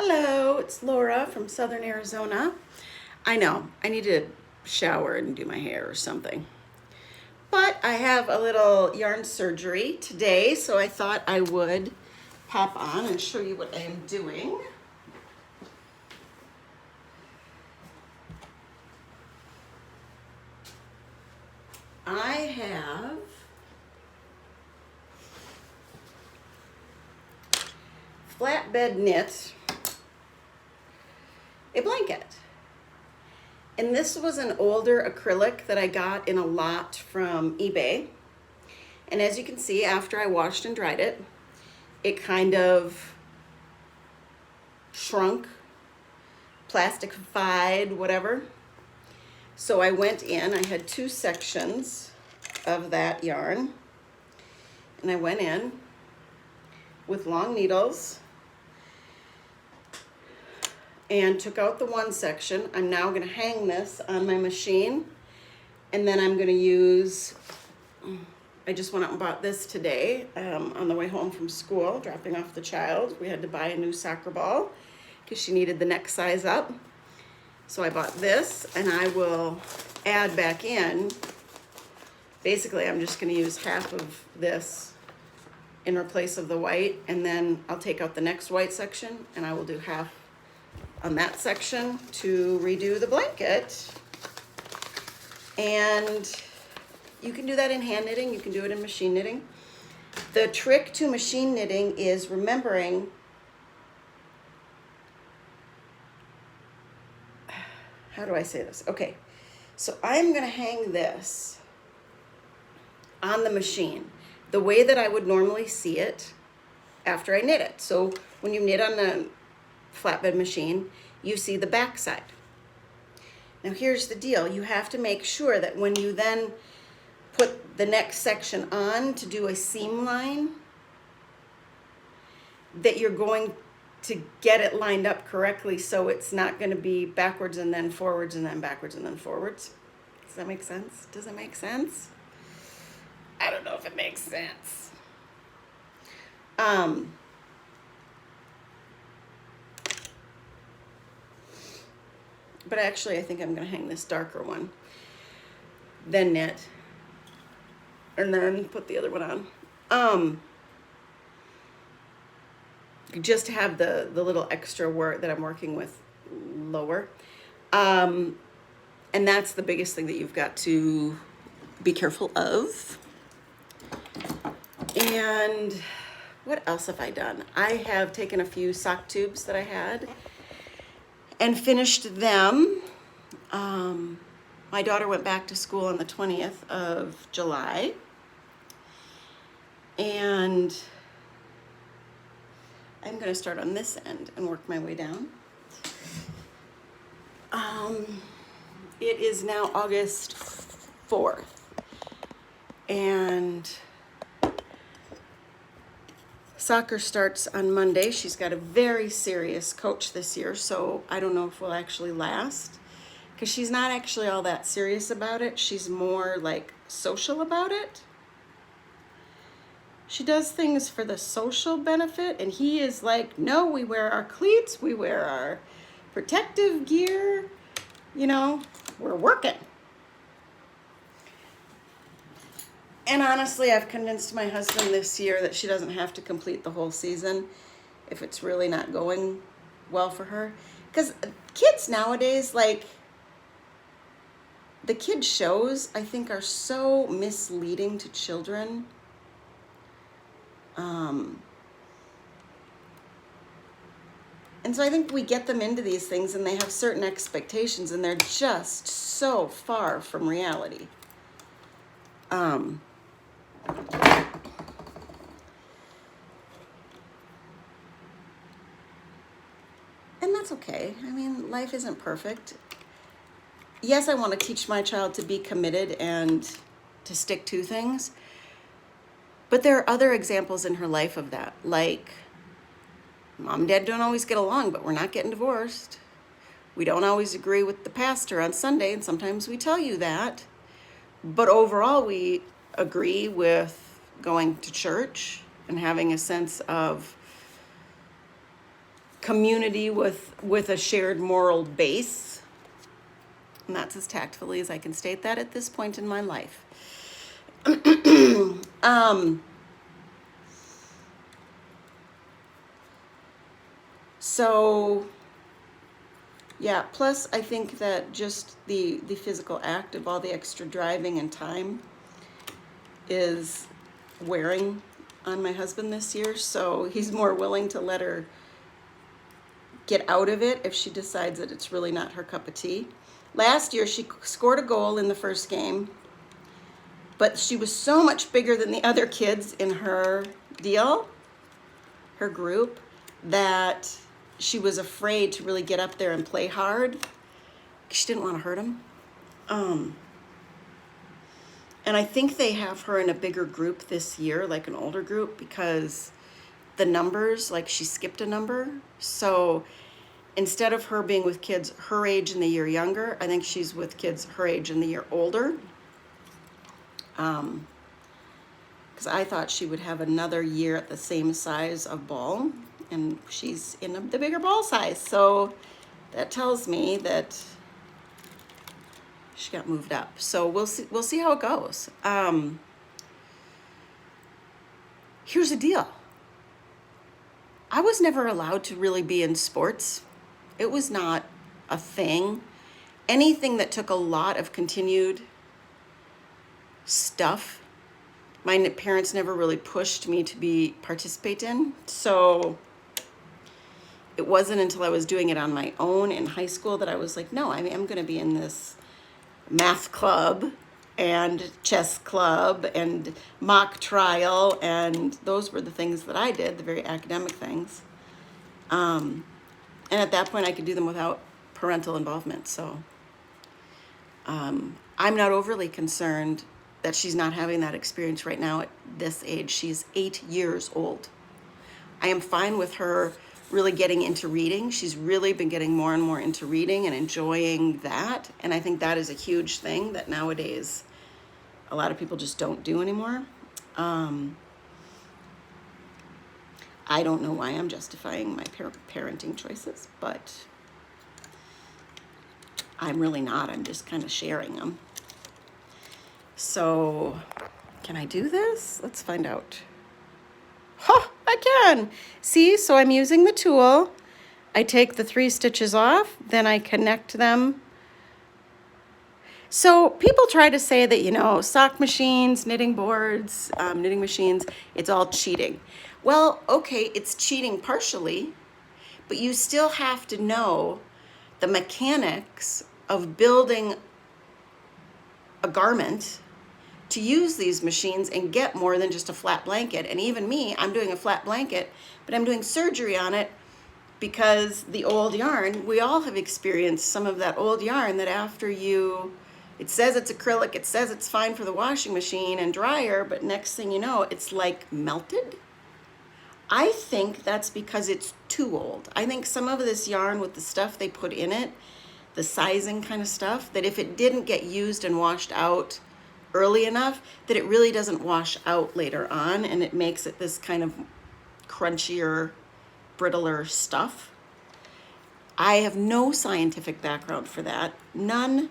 Hello, it's Laura from Southern Arizona. I know, I need to shower and do my hair or something. But I have a little yarn surgery today, so I thought I would pop on and show you what I am doing. I have flatbed knit a blanket. And this was an older acrylic that I got in a lot from eBay. And as you can see, after I washed and dried it, it kind of shrunk, plasticified, whatever. So I went in, I had two sections of that yarn, and I went in with long needles and took out the one section. I'm now going to hang this on my machine, and then I'm going to use, I just went out and bought this today on the way home from school, dropping off the child. We had to buy a new soccer ball because she needed the next size up. So I bought this, and I will add back in. Basically, I'm just going to use half of this in place of the white, and then I'll take out the next white section, and I will do half on that section to redo the blanket. And you can do that in hand knitting, you can do it in machine knitting. The trick to machine knitting is remembering how do I say this? Okay, so I'm gonna hang this on the machine the way that I would normally see it after I knit it. So when you knit on the flatbed machine, you see the back side. Now here's the deal. You have to make sure that when you then put the next section on to do a seam line, that you're going to get it lined up correctly, so it's not going to be backwards and then forwards and then backwards and then forwards. Does that make sense? Does it make sense? I don't know if it makes sense. But actually, I think I'm going to hang this darker one, then knit, and then put the other one on. Just to have the little extra work that I'm working with lower. And that's the biggest thing that you've got to be careful of. And what else have I done? I have taken a few sock tubes that I had and finished them. My daughter went back to school on the 20th of July. And I'm going to start on this end and work my way down. It is now August 4th. And soccer starts on Monday. She's got a very serious coach this year, so I don't know if we'll actually last. Because she's not actually all that serious about it. She's more like social about it. She does things for the social benefit, and he is like, no, we wear our cleats, we wear our protective gear, you know, we're working. And honestly, I've convinced my husband this year that she doesn't have to complete the whole season if it's really not going well for her. Because kids nowadays, like, the kid shows, I think, are so misleading to children. And so I think we get them into these things and they have certain expectations and they're just so far from reality. And that's okay. I mean, life isn't perfect. Yes, I want to teach my child to be committed and to stick to things. But there are other examples in her life of that, like mom and dad don't always get along, but we're not getting divorced. We don't always agree with the pastor on Sunday, and sometimes we tell you that. But overall, we agree with going to church and having a sense of community with a shared moral base. And that's as tactfully as I can state that at this point in my life. So, yeah, plus I think that just the physical act of all the extra driving and time is wearing on my husband this year, so he's more willing to let her get out of it if she decides that it's really not her cup of tea. Last year, she scored a goal in the first game, but she was so much bigger than the other kids in her deal, her group, that she was afraid to really get up there and play hard. She didn't want to hurt him. And I think they have her in a bigger group this year, like an older group, because the numbers, like she skipped a number. So instead of her being with kids her age and the year younger, I think she's with kids her age and the year older. Because I thought she would have another year at the same size of ball, and she's in the bigger ball size. So that tells me that she got moved up. So we'll see how it goes. Here's the deal. I was never allowed to really be in sports. It was not a thing. Anything that took a lot of continued stuff, my parents never really pushed me to participate in. So it wasn't until I was doing it on my own in high school that I was like, no, I'm going to be in this math club and chess club and mock trial, and those were the things that I did, the very academic things. And at that point I could do them without parental involvement. So I'm not overly concerned that she's not having that experience right now at this age. She's 8 years old. I am fine with her really getting into reading. She's really been getting more and more into reading and enjoying that. And I think that is a huge thing that nowadays a lot of people just don't do anymore. I don't know why I'm justifying my parenting choices, but I'm really not. I'm just kind of sharing them. So, can I do this? Let's find out. Huh, I can. See, so I'm using the tool. I take the 3 stitches off, then I connect them. So people try to say that, sock machines, knitting boards, knitting machines, it's all cheating. Well, okay, it's cheating partially, but you still have to know the mechanics of building a garment to use these machines and get more than just a flat blanket. And even me, I'm doing a flat blanket, but I'm doing surgery on it because the old yarn, we all have experienced some of that old yarn that after it says it's acrylic, it says it's fine for the washing machine and dryer, but next thing you know, it's like melted. I think that's because it's too old. I think some of this yarn with the stuff they put in it, the sizing kind of stuff, that if it didn't get used and washed out early enough, that it really doesn't wash out later on, and it makes it this kind of crunchier, brittler stuff. I have no scientific background for that, none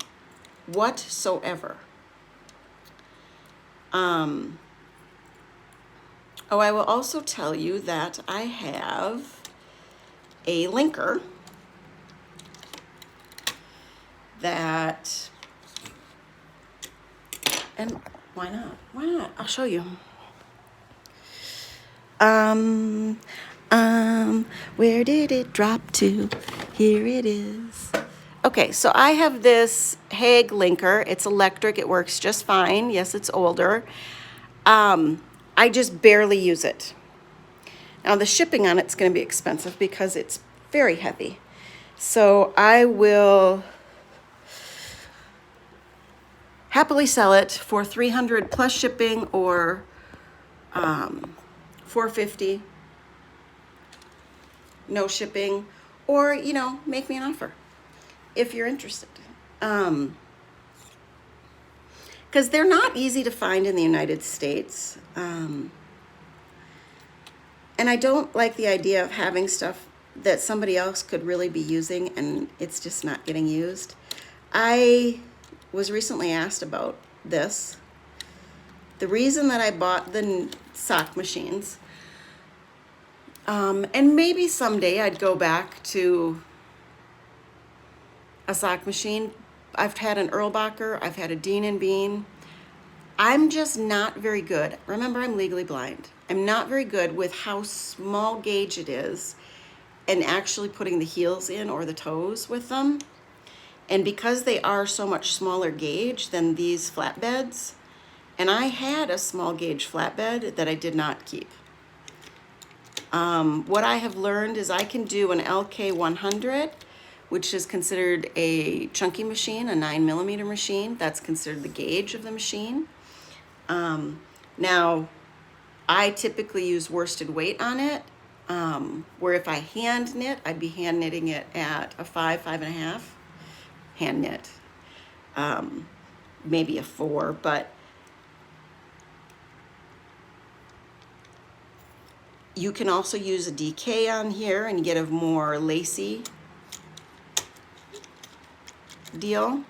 whatsoever. I will also tell you that I have a linker that, and why not? Why not? I'll show you. Where did it drop to? Here it is. Okay, so I have this Hague linker. It's electric. It works just fine. Yes, it's older. I just barely use it. Now, the shipping on it's going to be expensive because it's very heavy. So I will happily sell it for $300 plus shipping, or $450 no shipping, or make me an offer if you're interested, because they're not easy to find in the United States, and I don't like the idea of having stuff that somebody else could really be using, and it's just not getting used. I was recently asked about this. The reason that I bought the sock machines, and maybe someday I'd go back to a sock machine. I've had an Erlbacher, I've had a Dean and Bean. I'm just not very good. Remember, I'm legally blind. I'm not very good with how small gauge it is and actually putting the heels in or the toes with them. And because they are so much smaller gauge than these flatbeds, and I had a small gauge flatbed that I did not keep. What I have learned is I can do an LK100, which is considered a chunky machine, a 9mm machine. That's considered the gauge of the machine. Now, I typically use worsted weight on it, where if I hand knit, I'd be hand knitting it at a 5, 5.5 hand knit, maybe a 4, but you can also use a DK on here and get a more lacy deal,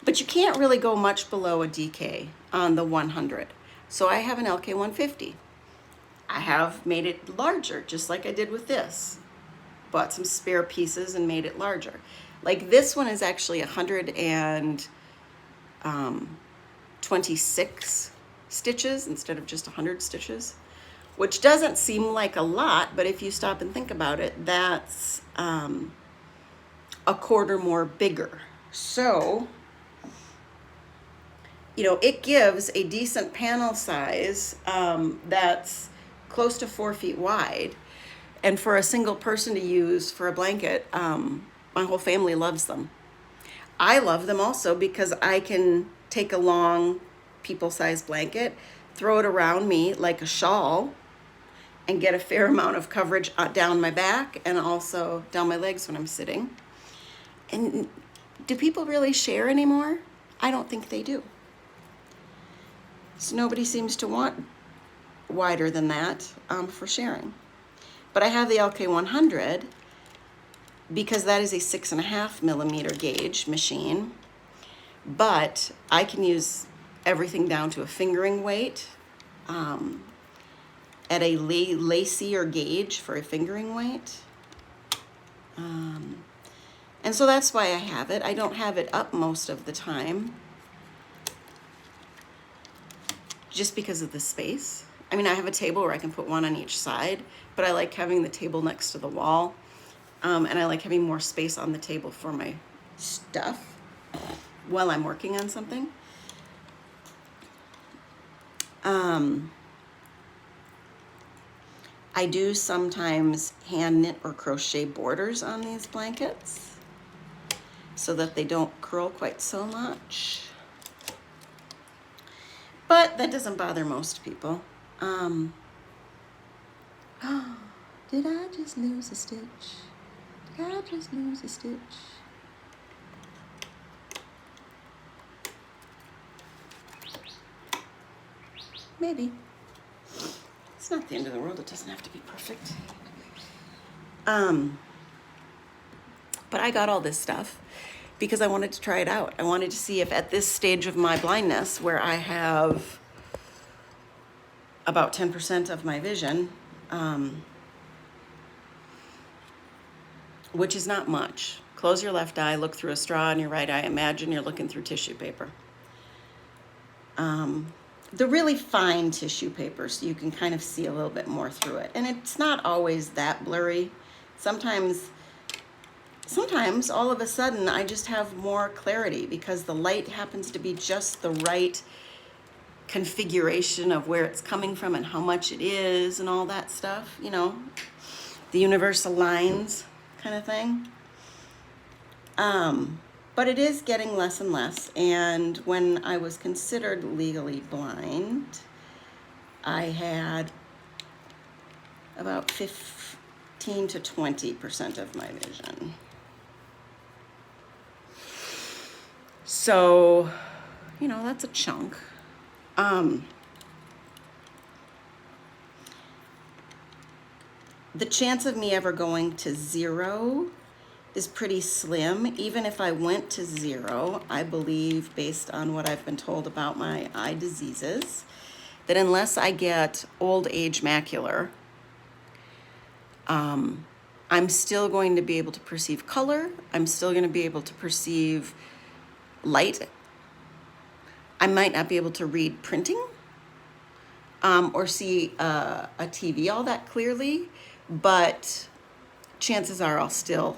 but you can't really go much below a DK on the 100. So I have an LK150. I have made it larger, just like I did with this. Bought some spare pieces and made it larger. Like this one is actually 126 stitches instead of just 100 stitches, which doesn't seem like a lot, but if you stop and think about it, that's a quarter more bigger. So, you know, it gives a decent panel size that's close to 4 feet wide. And for a single person to use for a blanket, my whole family loves them. I love them also because I can take a long people-sized blanket, throw it around me like a shawl, and get a fair amount of coverage down my back and also down my legs when I'm sitting. And do people really share anymore? I don't think they do. So nobody seems to want wider than that for sharing. But I have the LK100 because that is a 6.5mm gauge machine, but I can use everything down to a fingering weight at a lacier gauge for a fingering weight. And so that's why I have it. I don't have it up most of the time, just because of the space. I mean, I have a table where I can put one on each side, but I like having the table next to the wall. And I like having more space on the table for my stuff while I'm working on something. I do sometimes hand knit or crochet borders on these blankets so that they don't curl quite so much. But that doesn't bother most people. Did I just lose a stitch? Did I just lose a stitch? Maybe. It's not the end of the world. It doesn't have to be perfect. But I got all this stuff because I wanted to try it out. I wanted to see if at this stage of my blindness, where I have about 10% of my vision, which is not much. Close your left eye, look through a straw in your right eye. Imagine you're looking through tissue paper. The really fine tissue paper, so you can kind of see a little bit more through it. And it's not always that blurry. Sometimes all of a sudden I just have more clarity because the light happens to be just the right configuration of where it's coming from and how much it is and all that stuff, you know, the universal lines kind of thing. But it is getting less and less. And when I was considered legally blind, I had about 15 to 20% of my vision. So, you know, that's a chunk. the chance of me ever going to 0 is pretty slim. Even if I went to 0, I believe, based on what I've been told about my eye diseases, that unless I get old age macular, I'm still going to be able to perceive color. I'm still going to be able to perceive light. I might not be able to read printing or see a TV all that clearly, but chances are I'll still,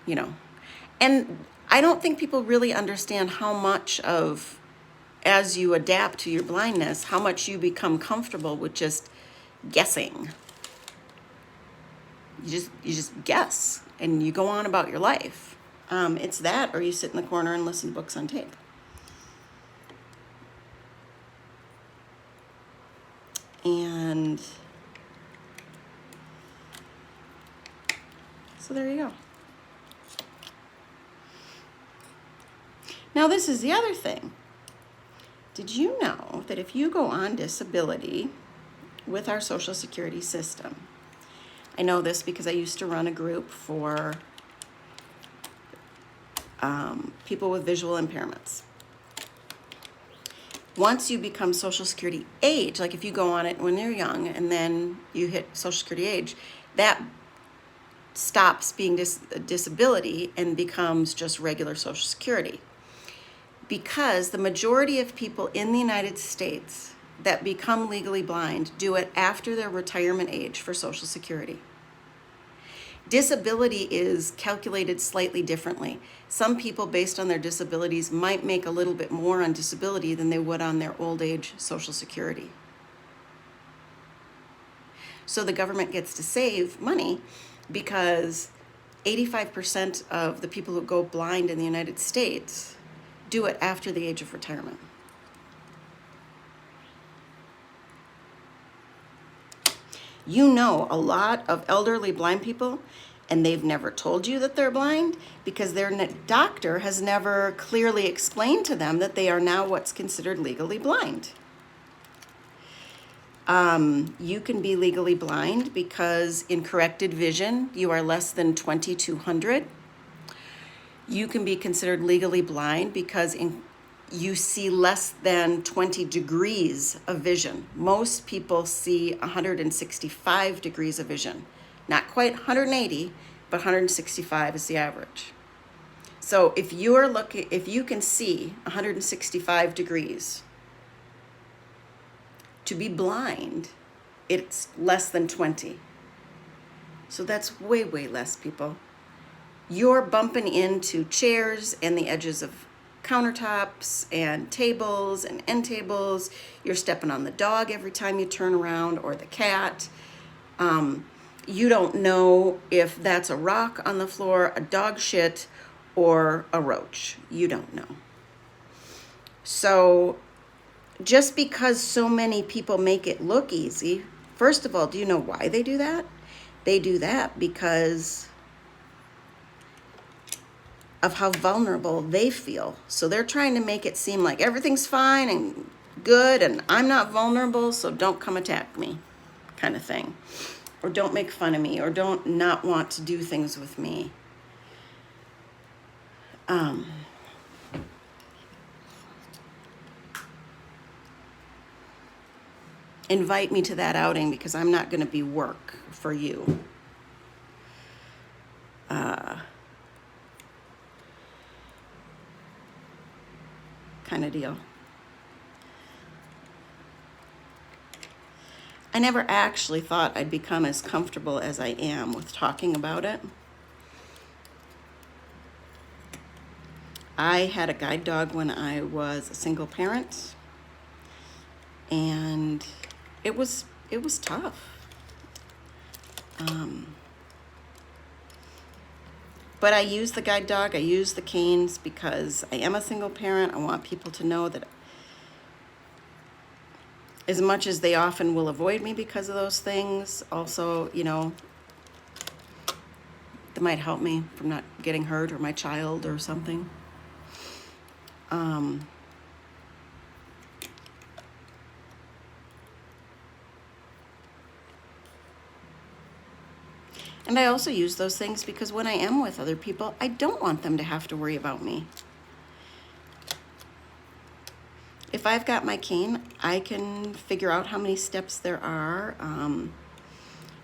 and I don't think people really understand how much of, as you adapt to your blindness, how much you become comfortable with just guessing. You just guess and you go on about your life. It's that, or you sit in the corner and listen to books on tape. And so there you go. Now this is the other thing. Did you know that if you go on disability with our Social Security system, I know this because I used to run a group for people with visual impairments. Once you become Social Security age, like if you go on it when you're young and then you hit Social Security age, that stops being a disability and becomes just regular Social Security. Because the majority of people in the United States that become legally blind do it after their retirement age for Social Security. Disability is calculated slightly differently. Some people, based on their disabilities, might make a little bit more on disability than they would on their old age Social Security. So the government gets to save money because 85% of the people who go blind in the United States do it after the age of retirement. You know a lot of elderly blind people, and they've never told you that they're blind because their doctor has never clearly explained to them that they are now what's considered legally blind. You can be legally blind because in corrected vision, you are less than 2200. You can be considered legally blind because you see less than 20 degrees of vision. Most people see 165 degrees of vision. Not quite 180, but 165 is the average. So if you can see 165 degrees, to be blind, it's less than 20. So that's way, way less, people. You're bumping into chairs and the edges of countertops and tables and end tables. You're stepping on the dog every time you turn around, or the cat. You don't know if that's a rock on the floor, a dog shit, or a roach. You don't know. So just because so many people make it look easy, first of all, do you know why they do that? They do that because of how vulnerable they feel. So they're trying to make it seem like everything's fine and good and I'm not vulnerable, so don't come attack me, kind of thing. Or don't make fun of me, or don't not want to do things with me. Invite me to that outing because I'm not going to be work for you. Kind of deal. I never actually thought I'd become as comfortable as I am with talking about it. I had a guide dog when I was a single parent, and it was tough. But I use the guide dog, I use the canes because I am a single parent. I want people to know that as much as they often will avoid me because of those things, also, that might help me from not getting hurt, or my child or something. And I also use those things because when I am with other people, I don't want them to have to worry about me. If I've got my cane, I can figure out how many steps there are.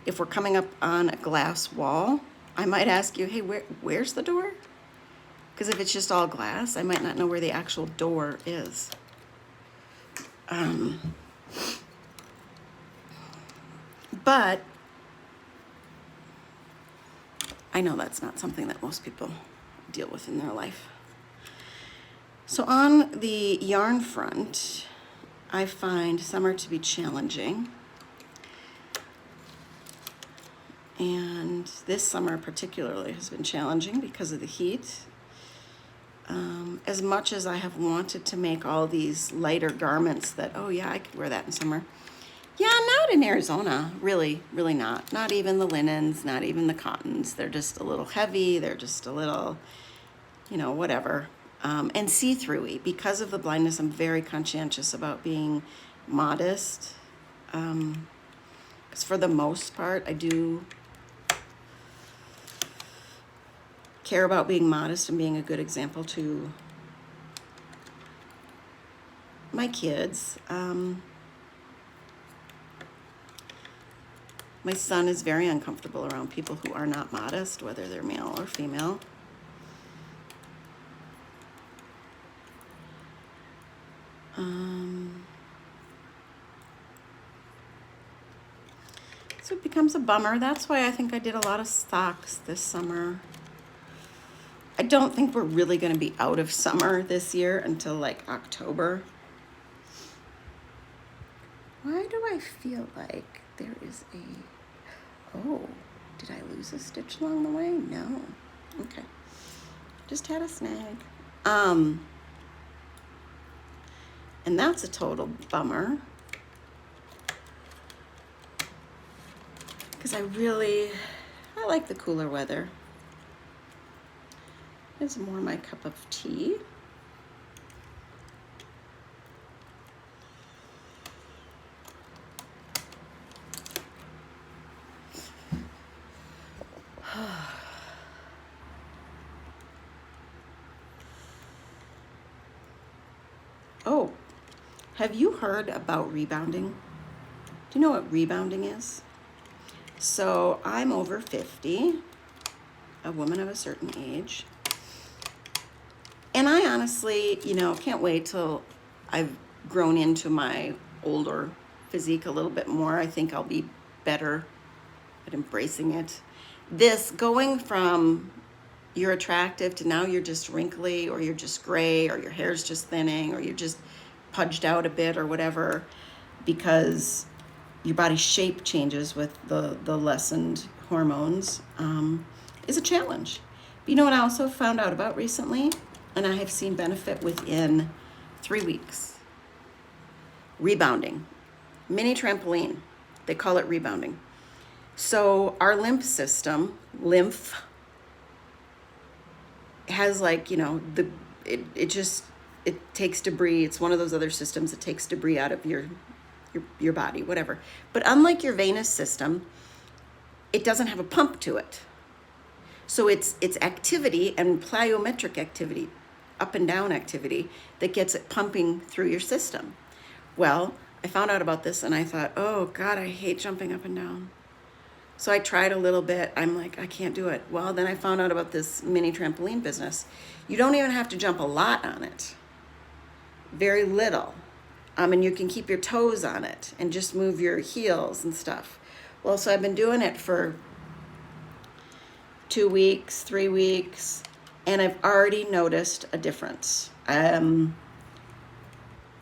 If we're coming up on a glass wall, I might ask you, hey, where's the door? Because if it's just all glass, I might not know where the actual door is. But I know that's not something that most people deal with in their life. So on the yarn front, I find summer to be challenging. And this summer particularly has been challenging because of the heat. As much as I have wanted to make all these lighter garments that, oh yeah, I could wear that in summer. Yeah, not in Arizona, really, really not. Not even the linens, not even the cottons. They're just a little heavy. They're just a little, whatever. And see-through-y. Because of the blindness, I'm very conscientious about being modest. Because for the most part, I do care about being modest and being a good example to my kids. My son is very uncomfortable around people who are not modest, whether they're male or female. So it becomes a bummer. That's why I think I did a lot of socks this summer. I don't think we're really going to be out of summer this year until like October. Why do I feel like there is oh, did I lose a stitch along the way? No. Okay. Just had a snag. And that's a total bummer. Because I like the cooler weather. It's more my cup of tea. Oh, have you heard about rebounding? Do you know what rebounding is? So I'm over 50, a woman of a certain age. And I honestly, can't wait till I've grown into my older physique a little bit more. I think I'll be better at embracing it. This going from you're attractive to now you're just wrinkly, or you're just gray, or your hair's just thinning, or you're just pudged out a bit or whatever, because your body shape changes with the lessened hormones, is a challenge. But you know what I also found out about recently, and I have seen benefit within 3 weeks? Rebounding. Mini trampoline. They call it rebounding. So our lymph system, has it takes debris. It's one of those other systems that takes debris out of your body, whatever. But unlike your venous system, it doesn't have a pump to it. So it's activity and plyometric activity, up and down activity, that gets it pumping through your system. Well, I found out about this and I thought, oh God, I hate jumping up and down. So I tried a little bit. I'm like, I can't do it. Well, then I found out about this mini trampoline business. You don't even have to jump a lot on it. Very little. And you can keep your toes on it and just move your heels and stuff. Well, so I've been doing it for 2 weeks, 3 weeks, and I've already noticed a difference. I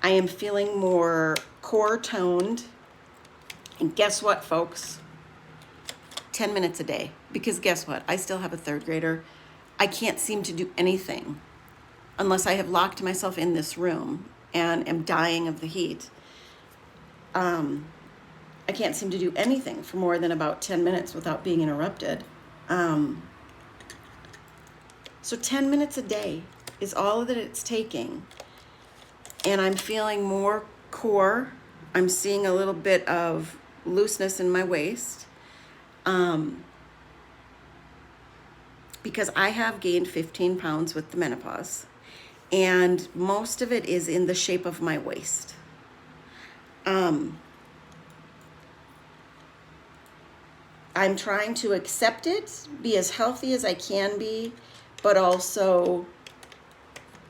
am feeling more core toned. And guess what, folks? 10 minutes a day. Because guess what? I still have a 3rd grader. I can't seem to do anything unless I have locked myself in this room and am dying of the heat. I can't seem to do anything for more than about 10 minutes without being interrupted. So 10 minutes a day is all that it's taking. And I'm feeling more core. I'm seeing a little bit of looseness in my waist. because I have gained 15 pounds with the menopause, and most of it is in the shape of my waist. I'm trying to accept it, be as healthy as I can be, but also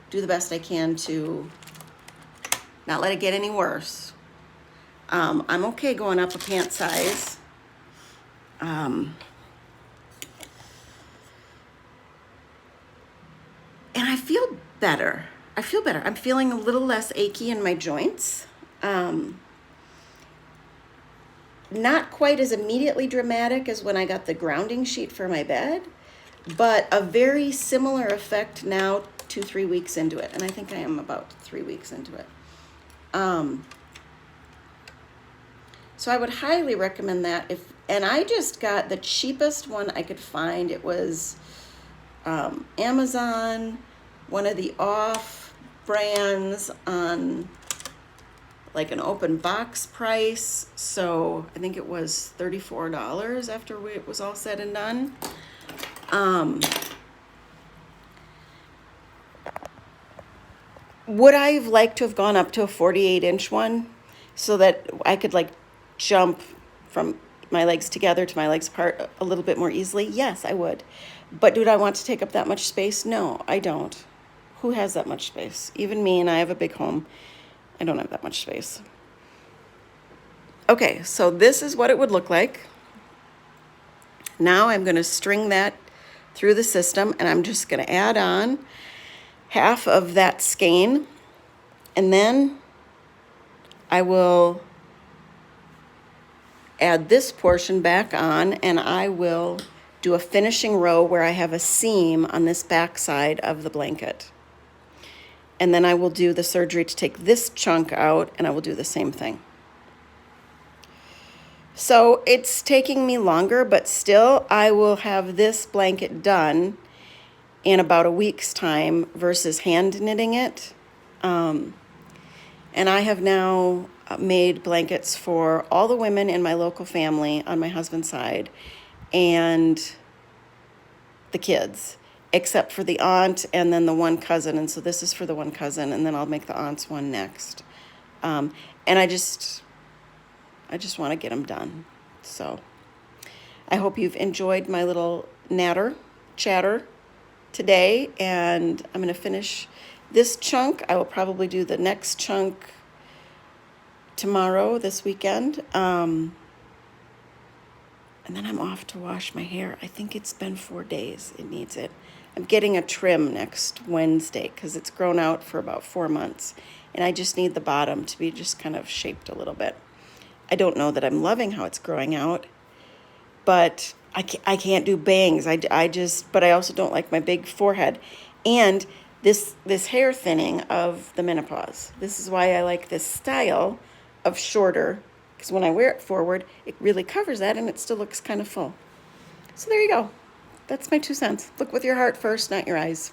do the best I can to not let it get any worse. I'm okay going up a pant size. And I feel better. I'm feeling a little less achy in my joints. Not quite as immediately dramatic as when I got the grounding sheet for my bed, but a very similar effect now 2-3 weeks into it. And I think I am about 3 weeks into it. So I would highly recommend that. And I just got the cheapest one I could find. It was Amazon, one of the off brands on like an open box price. So I think it was $34 after it was all said and done. Would I have liked to have gone up to a 48-inch one so that I could like jump from my legs together to my legs apart a little bit more easily? Yes, I would. But do I want to take up that much space? No, I don't. Who has that much space? Even me, and I have a big home. I don't have that much space. Okay, so this is what it would look like. Now I'm going to string that through the system, and I'm just going to add on half of that skein, and then I will add this portion back on, and I will do a finishing row where I have a seam on this back side of the blanket. And then I will do the surgery to take this chunk out, and I will do the same thing. So it's taking me longer, but still I will have this blanket done in about a week's time versus hand knitting it. And I have now made blankets for all the women in my local family on my husband's side and the kids, except for the aunt and then the one cousin. And so this is for the one cousin, and then I'll make the aunt's one next. And I just want to get them done. So I hope you've enjoyed my little chatter today, and I'm going to finish this chunk. I will probably do the next chunk tomorrow, this weekend. And then I'm off to wash my hair. I think it's been 4 days. It needs it. I'm getting a trim next Wednesday because it's grown out for about 4 months. And I just need the bottom to be just kind of shaped a little bit. I don't know that I'm loving how it's growing out, but I can't do bangs. But I also don't like my big forehead. And this hair thinning of the menopause. This is why I like this style of shorter, because when I wear it forward, it really covers that and it still looks kind of full. So there you go. That's my 2 cents. Look with your heart first, not your eyes.